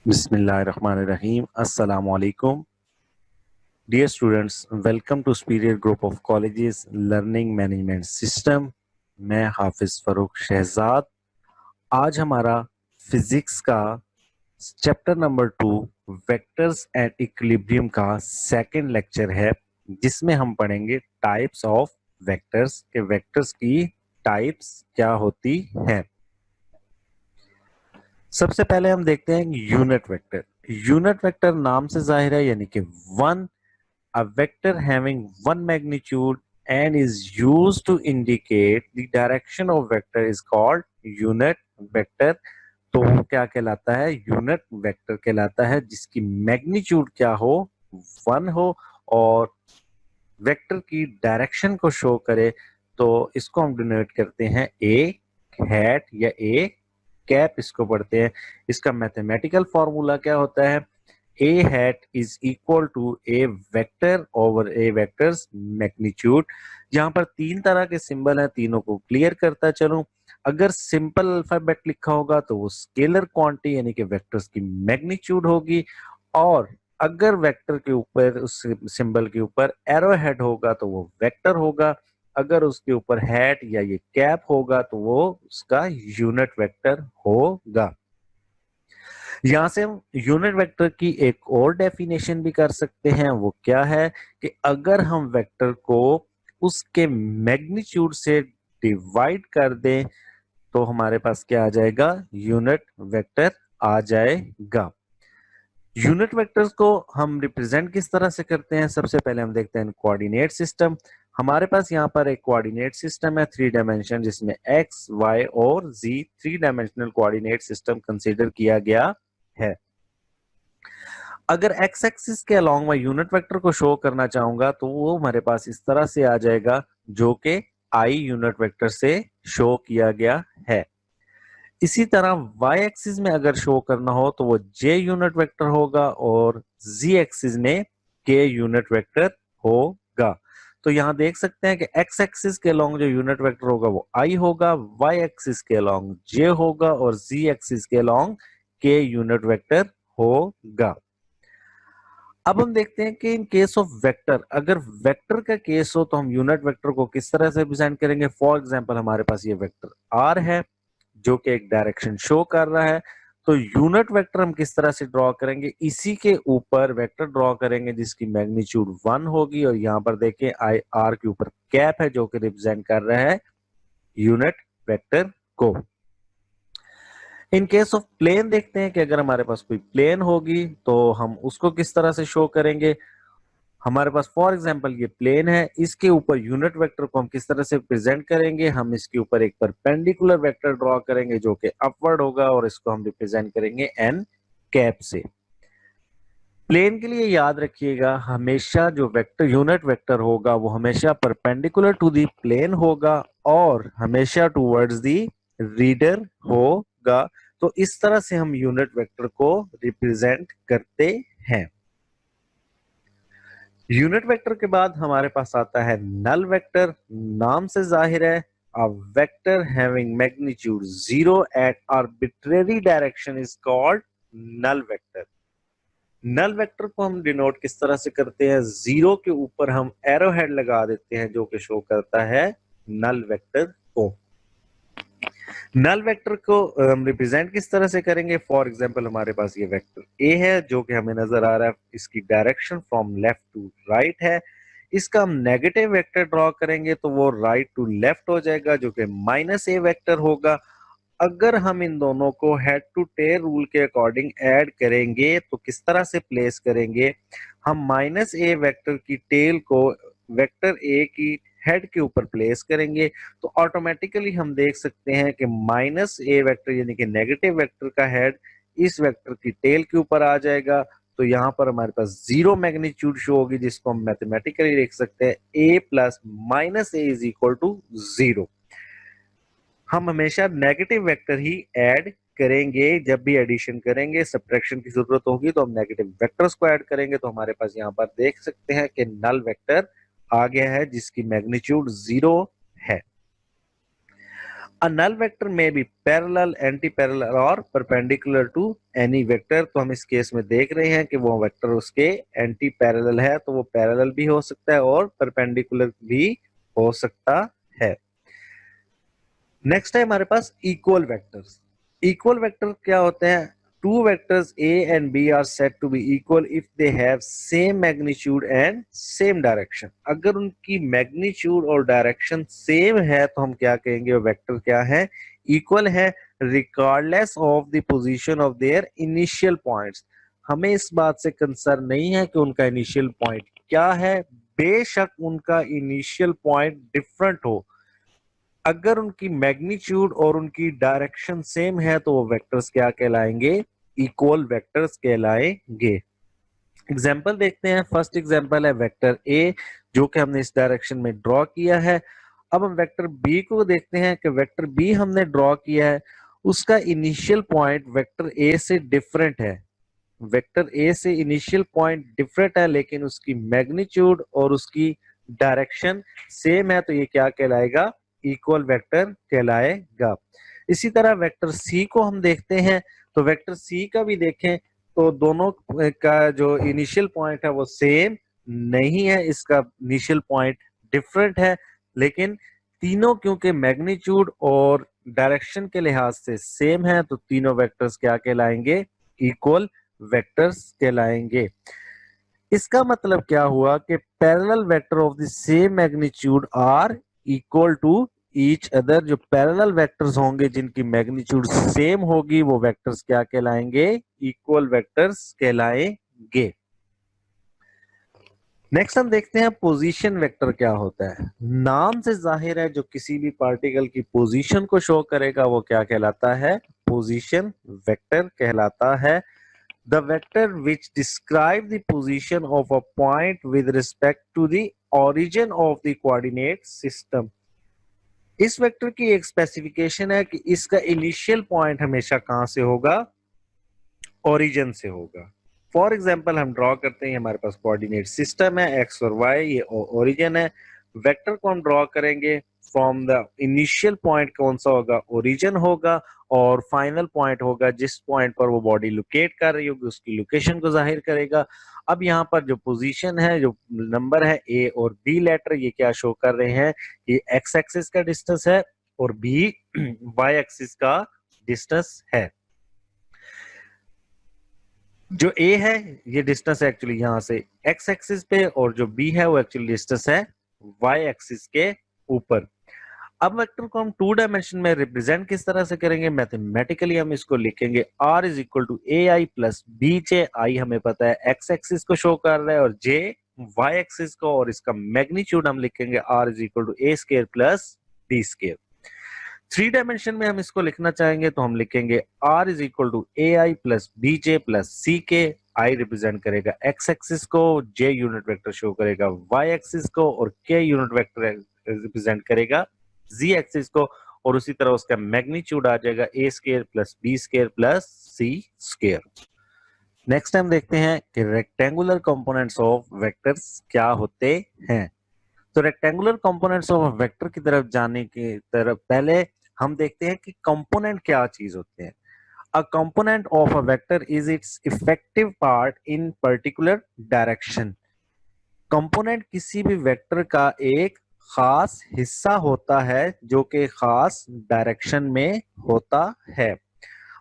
Bismillahirrahmanirrahim. Assalamu alaikum. Dear students, welcome to Superior Group of Colleges Learning Management System. मैं हाफिज फरूक शहजाद। आज हमारा physics का chapter number 2 vectors and equilibrium का second lecture है, जिसमें हम पढ़ेंगे टाइप्स ऑफ वेक्टर्स के वेक्टर्स की टाइप्स क्या होती हैं। सबसे पहले हम देखते हैं यूनिट वेक्टर। यूनिट वेक्टर नाम से जाहिर है, यानी कि one, a vector having one magnitude and is used to indicate the direction of vector is called unit vector। तो वो क्या कहलाता है? यूनिट वेक्टर कहलाता है, जिसकी मैग्नीट्यूड क्या हो, वन हो, और वेक्टर की डायरेक्शन को शो करे। तो इसको हम डिनोट करते हैं ए हैट या ए कैप, इसको पढ़ते हैं। इसका मैथमेटिकल फॉर्मूला क्या होता है? A hat is equal to a vector over a vector's magnitude। यहाँ पर तीन तरह के सिंबल हैं, तीनों को क्लियर करता चलूं। अगर सिंपल अल्फाबेट लिखा होगा तो वो स्केलर क्वांटिटी यानी कि वेक्टर्स की मैग्नीट्यूड होगी, और अगर वेक्टर के ऊपर, उस सिंबल के ऊपर एरो हेड होगा तो वो वेक्टर होगा। अगर उसके ऊपर हैट या ये कैप होगा तो वो उसका यूनिट वेक्टर होगा। यहां से हम यूनिट वेक्टर की एक और डेफिनेशन भी कर सकते हैं। वो क्या है कि अगर हम वेक्टर को उसके मैग्नीट्यूड से डिवाइड कर दें तो हमारे पास क्या आ जाएगा? यूनिट वेक्टर आ जाएगा। यूनिट वेक्टर्स को हम रिप्रेजेंट किस तरह से करते हैं? सबसे पहले हम देखते हैं कोऑर्डिनेट सिस्टम। हमारे पास यहाँ पर एक कोऑर्डिनेट सिस्टम है, 3 डायमेंशन, जिसमें एक्स, वाई और जी 3 डायमेंशनल कोऑर्डिनेट सिस्टम कंसीडर किया गया है। अगर एक्स एक्सिस के अलोंग मैं यूनिट वेक्टर को शो करना चाहूंगा तो वो हमारे पास इस तरह से आ जाएगा, जो कि आई यूनिट वेक्टर से शो किया गया है। इसी तरह वाई एक्सिस में अगर शो करना हो तो वो जे यूनिट वेक्टर होगा, और जी एक्सिस में के यूनिट वेक्टर होगा। तो यहां देख सकते हैं कि एक्स एक्सिस के अलोंग जो यूनिट वेक्टर होगा वो आई होगा, वाई एक्सिस के अलोंग जे होगा, और जी एक्सिस के अलोंग के यूनिट वेक्टर होगा। अब हम देखते हैं कि इन केस ऑफ वेक्टर, अगर वेक्टर का केस हो तो हम यूनिट वेक्टर को किस तरह से रिप्रेजेंट करेंगे। फॉर एग्जांपल हमारे पास ये वेक्टर आर है जो कि एक डायरेक्शन शो कर रहा है। तो यूनिट वेक्टर हम किस तरह से ड्रॉ करेंगे? इसी के ऊपर वेक्टर ड्रॉ करेंगे जिसकी मैग्नीट्यूड 1 होगी, और यहाँ पर देखें आई आर के ऊपर कैप है जो कि रिप्रेजेंट कर रहा है यूनिट वेक्टर को। इन केस ऑफ प्लेन देखते हैं कि अगर हमारे पास कोई प्लेन होगी तो हम उसको किस तरह से शो करेंगे। हमारे पास फॉर एग्जांपल ये प्लेन है, इसके ऊपर यूनिट वेक्टर को हम किस तरह से प्रेजेंट करेंगे? हम इसके ऊपर एक परपेंडिकुलर वेक्टर ड्रॉ करेंगे जो कि अपवर्ड होगा, और इसको हम रिप्रेजेंट करेंगे एन कैप से। प्लेन के लिए याद रखिएगा, हमेशा जो वेक्टर यूनिट वेक्टर होगा वो हमेशा परपेंडिकुलर टू दी प्लेन होगा और हमेशा टूवर्ड्स दी रीडर होगा। तो इस तरह से हम यूनिट वेक्टर को रिप्रेजेंट करते हैं। यूनिट वेक्टर के बाद हमारे पास आता है नल वेक्टर। नाम से जाहिर है, a vector having magnitude 0 at arbitrary direction is called null vector. Null vector को हम डिनोट किस तरह से करते हैं? 0 के ऊपर हम एरो हेड लगा देते हैं जो कि शो करता है नल वेक्टर को। नल वेक्टर को हम रिप्रेजेंट किस तरह से करेंगे? फॉर एग्जांपल हमारे पास ये वेक्टर ए है जो कि हमें नजर आ रहा है, इसकी direction from left to right है। इसका हम नेगेटिव वेक्टर ड्रॉ करेंगे तो वो राइट टू लेफ्ट हो जाएगा जो कि माइनस ए वेक्टर होगा। अगर हम इन दोनों को हेड टू टेल रूल के अकॉर्डिंग ऐड करेंगे तो किस तरह से प्लेस करेंगे? हम माइनस ए वेक्टर की टेल को वेक्टर ए की हेड के ऊपर प्लेस करेंगे, तो ऑटोमेटिकली हम देख सकते हैं कि माइनस ए वेक्टर यानी कि नेगेटिव वेक्टर का हेड इस वेक्टर की टेल के ऊपर आ जाएगा। तो यहाँ पर हमारे पास 0 मैग्नीट्यूड शो होगी, जिसको हम मैथमेटिकली लिख सकते हैं A plus minus A is equal to 0। हम हमेशा नेगेटिव वेक्टर ही ऐड करेंगे। जब भी एडिशन करेंगे, सब्ट्रैक्शन की जरूरत होगी तो हम नेगेटिव वेक्टर्स को ऐड करेंगे। तो हमारे पास यहाँ पर देख सकते हैं कि नल वेक्टर आ गया है जिसकी मैग्नीट्यूड 0 है। A null vector may be parallel, anti-parallel और perpendicular to any vector। तो हम इस केस में देख रहे हैं कि वो वेक्टर उसके एंटी पैरेलल है, तो वो पैरेलल भी हो सकता है और परपेंडिकुलर भी हो सकता है। नेक्स्ट है हमारे पास इक्वल वेक्टर्स। इक्वल वेक्टर क्या होते हैं? Two vectors A and B are said to be equal if they have same magnitude and same direction. अगर उनकी मैग्नीट्यूड और डायरेक्शन सेम है तो हम क्या कहेंगे? वो वेक्टर क्या है? इक्वल है, regardless of the position of their initial points. हमें इस बात से कंसर्न नहीं है कि उनका इनिशियल पॉइंट क्या है, बेशक उनका इनिशियल पॉइंट डिफरेंट हो, अगर उनकी मैग्नीट्यूड और उनकी डायरेक्शन सेम है तो वो वेक्टर्स क्या कहलाएंगे? इक्वल वेक्टर्स कहलाएंगे। एग्जाम्पल देखते हैं। फर्स्ट एग्जाम्पल है वेक्टर ए, जो कि हमने इस डायरेक्शन में ड्रॉ किया है। अब हम वेक्टर बी को देखते हैं कि वेक्टर बी हमने ड्रॉ किया है, उसका इनिशियल पॉइंट वेक्टर ए से डिफरेंट है। वेक्टर ए से इनिशियल पॉइंट डिफरेंट है, लेकिन उसकी मैग्नीट्यूड और उसकी डायरेक्शन सेम है, तो ये क्या कहलाएगा? इक्वल वेक्टर कहलाएगा। इसी तरह वेक्टर सी को हम देखते हैं, तो वेक्टर सी का भी देखें तो दोनों का जो इनिशियल पॉइंट है वो सेम नहीं है, इसका इनिशियल पॉइंट डिफरेंट है, लेकिन तीनों क्योंकि मैग्नीट्यूड और डायरेक्शन के लिहाज से सेम है, तो तीनों वेक्टर्स क्या कहलाएंगे? इक्वल वेक्टर्स कहलाएंगे। इसका मतलब क्या हुआ कि parallel vector of the same magnitude are equal to each other. जो पैरेलल वेक्टर्स होंगे जिनकी मैग्नीट्यूड सेम होगी वो वेक्टर्स क्या कहलाएंगे? इक्वल वेक्टर्स कहलाएंगे। नेक्स्ट हम देखते हैं पोजीशन वेक्टर क्या होता है। नाम से जाहिर है जो किसी भी पार्टिकल की पोजीशन को शो करेगा वो क्या कहलाता है? पोजीशन वेक्टर कहलाता है। The vector which describe the position of a point with respect to the origin of the coordinate system। इस वेक्टर की एक स्पेसिफिकेशन है कि इसका इनिशियल पॉइंट हमेशा कहां से होगा? ओरिजिन से होगा। फॉर एग्जाम्पल हम ड्रॉ करते हैं, हमारे पास कोऑर्डिनेट सिस्टम है एक्स और वाई, ये ओरिजिन है। वेक्टर को हम ड्रॉ करेंगे फ्रॉम द इनिशियल पॉइंट कौन सा होगा? ओरिजिन होगा, और फाइनल पॉइंट होगा जिस पॉइंट पर वो बॉडी लोकेट कर रही होगी उसकी लोकेशन को जाहिर करेगा। अब यहाँ पर जो पोजीशन है, जो नंबर है ए और बी लेटर, ये क्या शो कर रहे हैं? ये एक्स एक्सिस का डिस्टेंस है और बी वाई एक्सिस का डिस्टेंस है। जो ए है ये डिस्टेंस है एक्चुअली यहाँ से एक्स एक्सिस पे, और जो बी है वो एक्चुअली डिस्टेंस है वाई एक्सिस के ऊपर। अब वेक्टर को हम टू डायमेंशन में रिप्रेजेंट किस तरह से करेंगे? मैथमेटिकली हम इसको लिखेंगे r is equal to A I plus B J. I हमें पता है एक्स एक्सिस को शो कर रहा है और जे वाई एक्सिस को, और इसका मैग्नीट्यूड हम लिखेंगे r is equal to A square plus B square. Three dimension में हम इसको लिखना चाहेंगे तो हम लिखेंगे r is equal to A I plus B J plus C K. I represent करेगा एक्स एक्सिस को, जे यूनिट वेक्टर शो करेगा वाई एक्सिस को, और के यूनिट वेक्टर रिप्रेजेंट करेगा जी एक्सिस को, और उसी तरह उसका मैग्नीट्यूड आ जाएगा A square plus B square plus C square. Next time देखते हैं कि रेक्टेंगुलर कंपोनेंट्स ऑफ वेक्टर्स क्या होते हैं। तो रेक्टेंगुलर कंपोनेंट्स ऑफ वेक्टर की तरफ जाने की तरफ पहले हम देखते हैं कि कंपोनेंट क्या चीज होते हैं। A component of a vector is it's effective part in particular direction. Component किसी भी वेक्टर का एक खास हिस्सा होता है जो कि खास डायरेक्शन में होता है।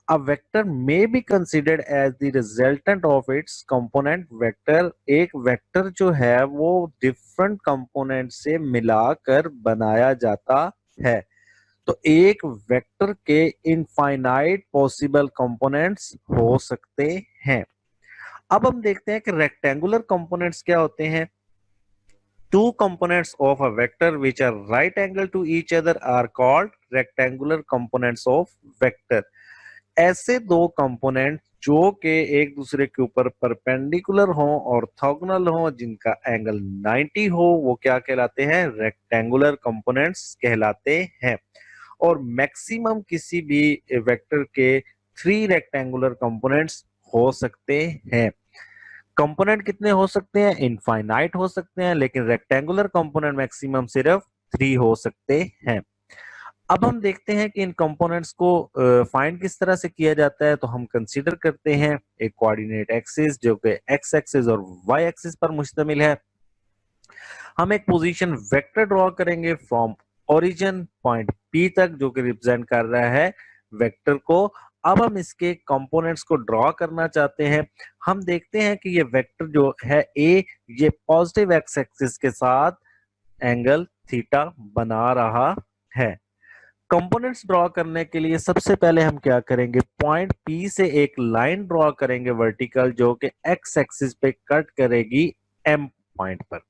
A vector may be considered as the resultant of its component vector। एक वेक्टर जो है वो डिफरेंट कंपोनेंट से मिलाकर बनाया जाता है। तो एक वेक्टर के इनफाइनाइट पॉसिबल कंपोनेंट्स हो सकते हैं। अब हम देखते हैं कि रेक्टेंगुलर कंपोनेंट्स क्या होते हैं। Two components of a vector which are right angle to each other are called rectangular components of vector। ऐसे दो कंपोनेंट जो के एक दूसरे के ऊपर परपेंडिकुलर हो, ऑर्थोगोनल हो, जिनका एंगल 90 हो, वो क्या कहलाते हैं? रेक्टेंगुलर कंपोनेंट्स कहलाते हैं। और मैक्सिमम किसी भी वेक्टर के 3 रेक्टेंगुलर कंपोनेंट्स हो सकते हैं। कंपोनेंट कितने हो सकते हैं? इनफाइनाइट हो सकते हैं, लेकिन रेक्टेंगुलर कंपोनेंट मैक्सिमम सिर्फ 3 हो सकते हैं। अब हम देखते हैं कि इन कंपोनेंट्स को फाइंड किस तरह से किया जाता है। तो हम कंसीडर करते हैं एक कोऑर्डिनेट एक्सिस जो कि एक्स एक्सिस और वाई एक्सिस पर मुश्तमिल है। हम एक पोजीशन वेक्टर ड्रॉ करेंगे फ्रॉम ओरिजिन पॉइंट पी तक, जो कि रिप्रेजेंट कर रहा है वेक्टर को। अब हम इसके कंपोनेंट्स को ड्रॉ करना चाहते हैं। हम देखते हैं कि ये वेक्टर जो है ए, ये पॉजिटिव एक्स एक्सिस के साथ एंगल थीटा बना रहा है। कंपोनेंट्स ड्रॉ करने के लिए सबसे पहले हम क्या करेंगे, पॉइंट पी से एक लाइन ड्रॉ करेंगे वर्टिकल, जो कि एक्स एक्सिस पे कट करेगी एम पॉइंट पर।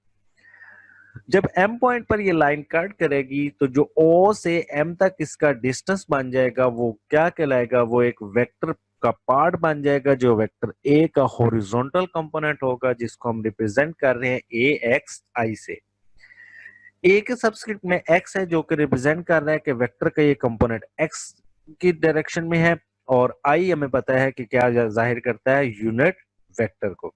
जब एम पॉइंट पर ये लाइन कट करेगी तो जो ओ से एम तक इसका डिस्टेंस बन जाएगा वो क्या कहलाएगा, वो एक वेक्टर का पार्ट बन जाएगा, जो वेक्टर ए का हॉरिजॉन्टल कंपोनेंट होगा, जिसको हम रिप्रेजेंट कर रहे हैं ए एक्स आई से। ए के सबस्क्रिप्ट में एक्स है, जो कि रिप्रेजेंट कर रहा है कि वेक्टर का ये कंपोनेंट एक्स की डायरेक्शन में है, और आई हमें पता है कि क्या जाहिर करता है, यूनिट वेक्टर को।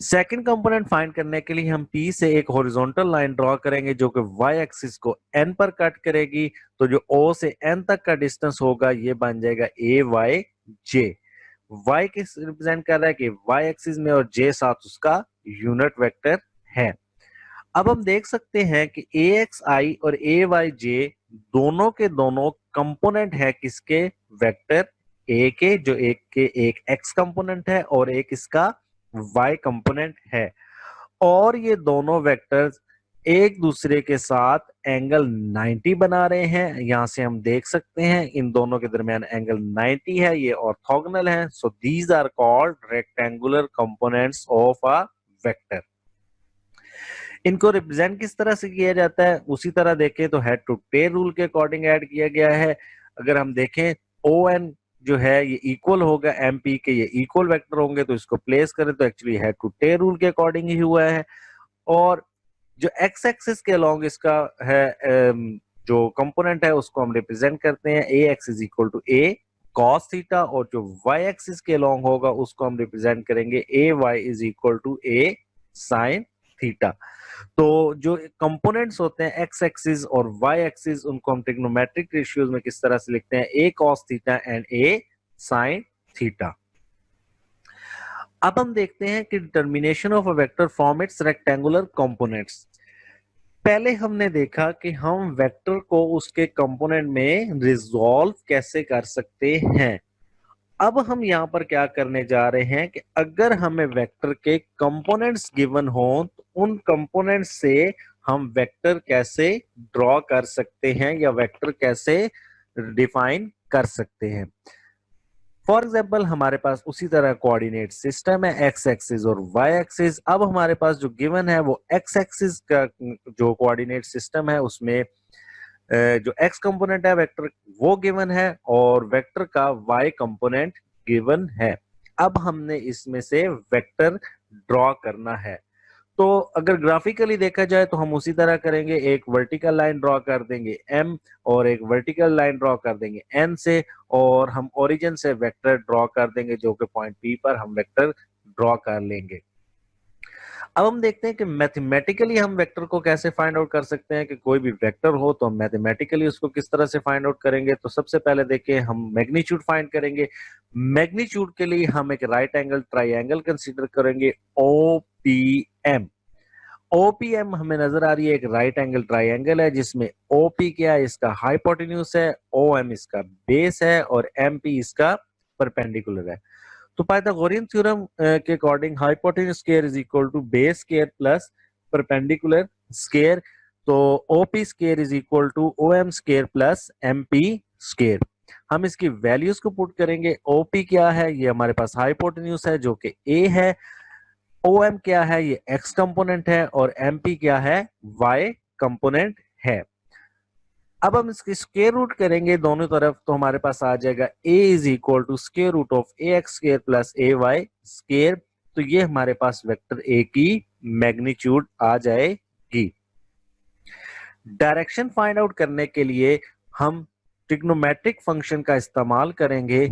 सेकंड कंपोनेंट फाइंड करने के लिए हम पी से एक हॉरिजॉन्टल लाइन ड्रॉ करेंगे, जो कि वाई एक्सिस को एन पर कट करेगी। तो जो ओ से एन तक का डिस्टेंस होगा ये बन जाएगा ए वाई जे। वाई किस रिप्रेजेंट कर रहा है कि वाई एक्सिस में, और जे साथ उसका यूनिट वेक्टर है। अब हम देख सकते हैं कि ए एक्स आई और ए वाई जे दोनों के दोनों कंपोनेंट है किसके, वेक्टर ए के, जो एक के एक एक्स कंपोनेंट है और एक इसका वाई कंपोनेंट है। और ये दोनों वेक्टर्स एक दूसरे के साथ एंगल 90 बना रहे हैं। यहां से हम देख सकते हैं इन दोनों के दरमियान एंगल 90 है, ये ऑर्थोगोनल है। So these are called rectangular components of a vector. इनको रिप्रेजेंट किस तरह से किया जाता है, उसी तरह देखें तो हेड टू टेल रूल के अकॉर्डिंग ऐड किया गया है। अगर हम देखें ओ एन जो है ये इक्वल होगा एम पी के, ये इक्वल वेक्टर होंगे, तो इसको प्लेस करें तो actually head to tail rule के अकॉर्डिंग ही हुआ है। और जो एक्स एक्सिस के अलोंग इसका है जो कंपोनेंट है उसको हम रिप्रेजेंट करते हैं A X is equal to A cos theta, और जो वाई एक्सिस के अलोंग होगा उसको हम रिप्रेजेंट करेंगे A Y is equal to A sine theta. तो जो कंपोनेंट्स होते हैं एक्स एक्सिस और वाई एक्सिस, उनको हम ट्रिग्नोमेट्रिक रेशियोज में किस तरह से लिखते हैं, A cos theta and A sine theta. अब हम देखते हैं कि determination of a vector from its rectangular components. पहले हमने देखा कि हम वेक्टर को उसके कंपोनेंट में रिजॉल्व कैसे कर सकते हैं। अब हम यहाँ पर क्या करने जा रहे हैं कि अगर हमें वेक्टर के कंपोनेंट्स गिवन हो तो उन कंपोनेंट्स से हम वेक्टर कैसे ड्रॉ कर सकते हैं या वेक्टर कैसे डिफाइन कर सकते हैं। फॉर एग्जाम्पल हमारे पास उसी तरह कोऑर्डिनेट सिस्टम है एक्स एक्सिस और वाई एक्सिस। अब हमारे पास जो गिवन है वो एक्स एक्सिस का जो कोऑर्डिनेट सिस्टम है उसमें जो एक्स कंपोनेंट है वेक्टर वो गिवन है, और वेक्टर का वाई कंपोनेंट गिवन है। अब हमने इसमें से वेक्टर ड्रॉ करना है। तो अगर ग्राफिकली देखा जाए तो हम उसी तरह करेंगे, एक वर्टिकल लाइन ड्रॉ कर देंगे एम, और एक वर्टिकल लाइन ड्रॉ कर देंगे एन से, और हम ओरिजिन से वेक्टर ड्रॉ कर देंगे, जो कि पॉइंट पी पर हम वेक्टर ड्रॉ कर लेंगे। अब हम देखते हैं कि मैथमेटिकली हम वेक्टर को कैसे फाइंड आउट कर सकते हैं। कि कोई भी वेक्टर हो तो हम मैथमेटिकली उसको किस तरह से फाइंड आउट करेंगे। तो सबसे पहले देखिए हम मैग्नीट्यूड फाइंड करेंगे। मैग्नीट्यूड के लिए हम एक राइट एंगल ट्राइंगल कंसीडर करेंगे ओपीएम। ओपीएम हमें नजर आ रही है एक राइट एंगल ट्राइंगल है, जिसमें ओपी क्या है, इसका हाइपोटेन्यूज है, ओएम इसका बेस है, और एमपी इसका परपेंडिकुलर है। तो पाइथागोरियन थ्योरम के according hypotenuse square is equal to base square plus perpendicular square. तो OP square is equal to OM square plus MP square. हम इसकी वैल्यूज को पुट करेंगे। ओपी क्या है, ये हमारे पास हाइपोटेन्यूज है जो कि ए है। ओएम क्या है, ये एक्स कंपोनेंट है, और एमपी क्या है, वाई कंपोनेंट है। अब हम इसकी स्क्वायर रूट करेंगे दोनों तरफ, तो हमारे पास आ जाएगा a is equal to square root of A X square plus A Y square. तो ये हमारे पास वेक्टर a की मैग्नीट्यूड आ जाएगी। डायरेक्शन फाइंड आउट करने के लिए हम ट्रिग्नोमेट्रिक फंक्शन का इस्तेमाल करेंगे।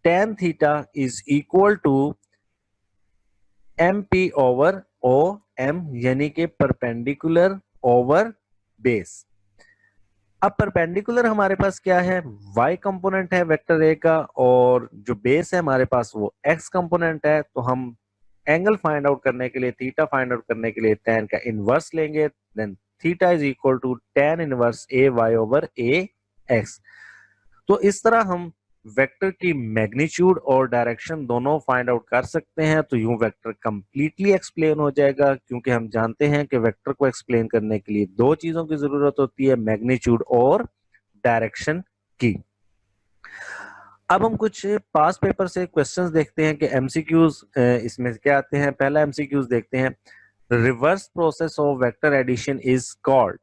tan theta is equal to M P over O M, यानी कि परपेंडिकुलर ओवर बेस। अब परपेंडिकुलर हमारे पास क्या है, y कंपोनेंट है वेक्टर ए का, और जो बेस है हमारे पास वो x कंपोनेंट है। तो हम एंगल फाइंड आउट करने के लिए, थीटा फाइंड आउट करने के लिए tan का इनवर्स लेंगे, then theta is equal to tan inverse A Y over A X. तो इस तरह हम वेक्टर की मैग्नीट्यूड और डायरेक्शन दोनों फाइंड आउट कर सकते हैं। तो यूं वेक्टर कंप्लीटली एक्सप्लेन हो जाएगा, क्योंकि हम जानते हैं कि वेक्टर को एक्सप्लेन करने के लिए दो चीजों की जरूरत होती है, मैग्नीट्यूड और डायरेक्शन की। अब हम कुछ पास पेपर से क्वेश्चंस देखते हैं कि एमसीक्यूज इसमें क्या आते हैं। पहला एमसीक्यूज देखते हैं, reverse process of vector addition is called.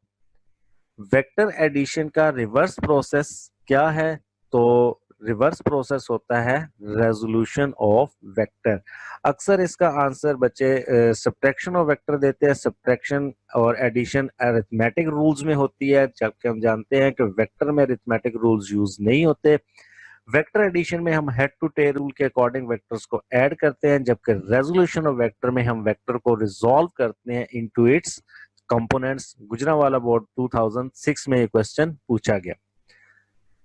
Vector addition का रिवर्स प्रोसेस क्या है? तो रिवर्स प्रोसेस होता है रेजोल्यूशन ऑफ वेक्टर। अक्सर इसका आंसर बच्चे सब्ट्रैक्शन ऑफ वेक्टर देते हैं। सब्ट्रैक्शन और एडिशन अरिथमेटिक रूल्स में होती है, जबकि हम जानते हैं कि वेक्टर में अरिथमेटिक रूल्स यूज नहीं होते। वेक्टर एडिशन में हम हेड टू टेल रूल के अकॉर्डिंग वेक्टर्स को ऐड करते हैं, जबकि रेजोल्यूशन ऑफ वेक्टर में हम वेक्टर को रिजॉल्व करते हैं into its components. Gujranwala board 2006 में ये क्वेश्चन पूछा गया।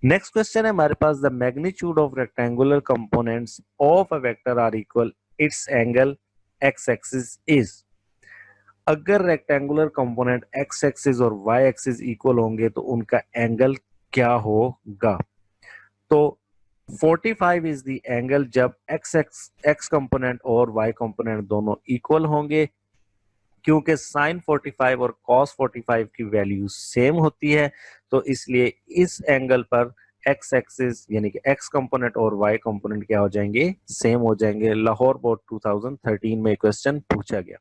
नेक्स्ट क्वेश्चन है हमारे पास, the magnitude of rectangular components of a vector are equal, its angle X axis is. अगर रेक्टेंगुलर कंपोनेंट एक्स एक्सिस और वाई एक्सिस इक्वल होंगे तो उनका एंगल क्या होगा? तो 45 इज द एंगल जब एक्स कंपोनेंट और वाई कंपोनेंट दोनों इक्वल होंगे, क्योंकि साइन 45 और कॉस 45 की वैल्यू सेम होती है। तो इसलिए इस एंगल पर एक्स एक्सिस यानी कि एक्स कंपोनेंट और वाई कंपोनेंट क्या हो जाएंगे? सेम हो जाएंगे। लाहौर बोर्ड 2013 में क्वेश्चन पूछा गया।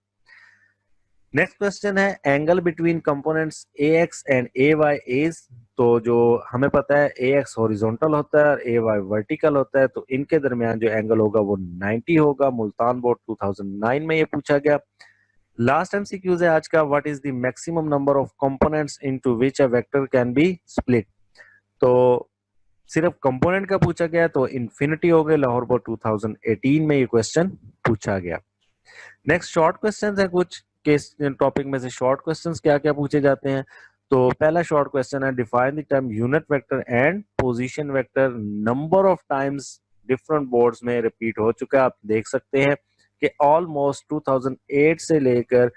नेक्स्ट क्वेश्चन है, angle between components A X and A Y is. तो जो हमें पता है ए एक्स हॉरिजॉन्टल होता है और ए वाई वर्टिकल होता है, तो इनके दरमियान जो एंगल होगा वो 90 होगा। मुल्तान बोर्ड 2009 में ये पूछा गया। लास्ट एमसीक्यूज है आज का, what is the maximum number of components into which a vector can be split. तो सिर्फ कंपोनेंट का पूछा गया तो इन्फिनिटी हो गए। लाहौर बोर्ड 2018 में ये क्वेश्चन पूछा गया। नेक्स्ट शॉर्ट क्वेश्चंस है कुछ केस टॉपिक में से। शॉर्ट क्वेश्चंस क्या क्या पूछे जाते हैं? तो पहला शॉर्ट क्वेश्चन है, define the term unit vector and position vector. Number of times different boards में रिपीट हो चुका है। आप देख सकते हैं कि ऑलमोस्ट 2008 से लेकर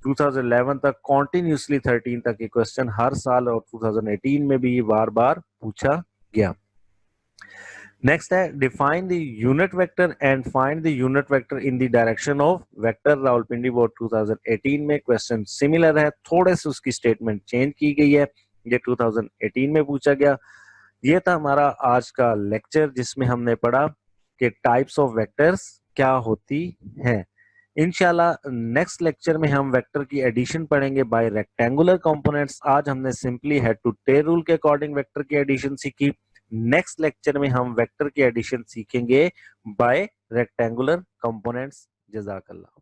2011 तक कॉन्टिन्यूसली 13 तक ये क्वेश्चन हर साल और 2018 में भी बार बार पूछा गया। नेक्स्ट है, define the unit vector and find the unit vector in the direction of vector. Rawalpindi board 2018 में क्वेश्चन सिमिलर है, थोड़े से उसकी स्टेटमेंट चेंज की गई है। ये 2018 में पूछा गया। ये था हमारा आज का लेक्चर, जिसमें हमने पढ़ा कि टाइप्स ऑफ वेक्टर्स क्या होती हैं। इंशाल्लाह नेक्स्ट लेक्चर में हम वेक्टर की एडिशन पढ़ेंगे बाय रेक्टेंगुलर कंपोनेंट्स। आज हमने simply head to tail rule के अकॉर्डिंग वेक्टर की एडिशन सीखी। नेक्स्ट लेक्चर में हम वेक्टर की एडिशन सीखेंगे बाय रेक्टेंगुलर कंपोनेंट्स। जज़ाकल्लाह।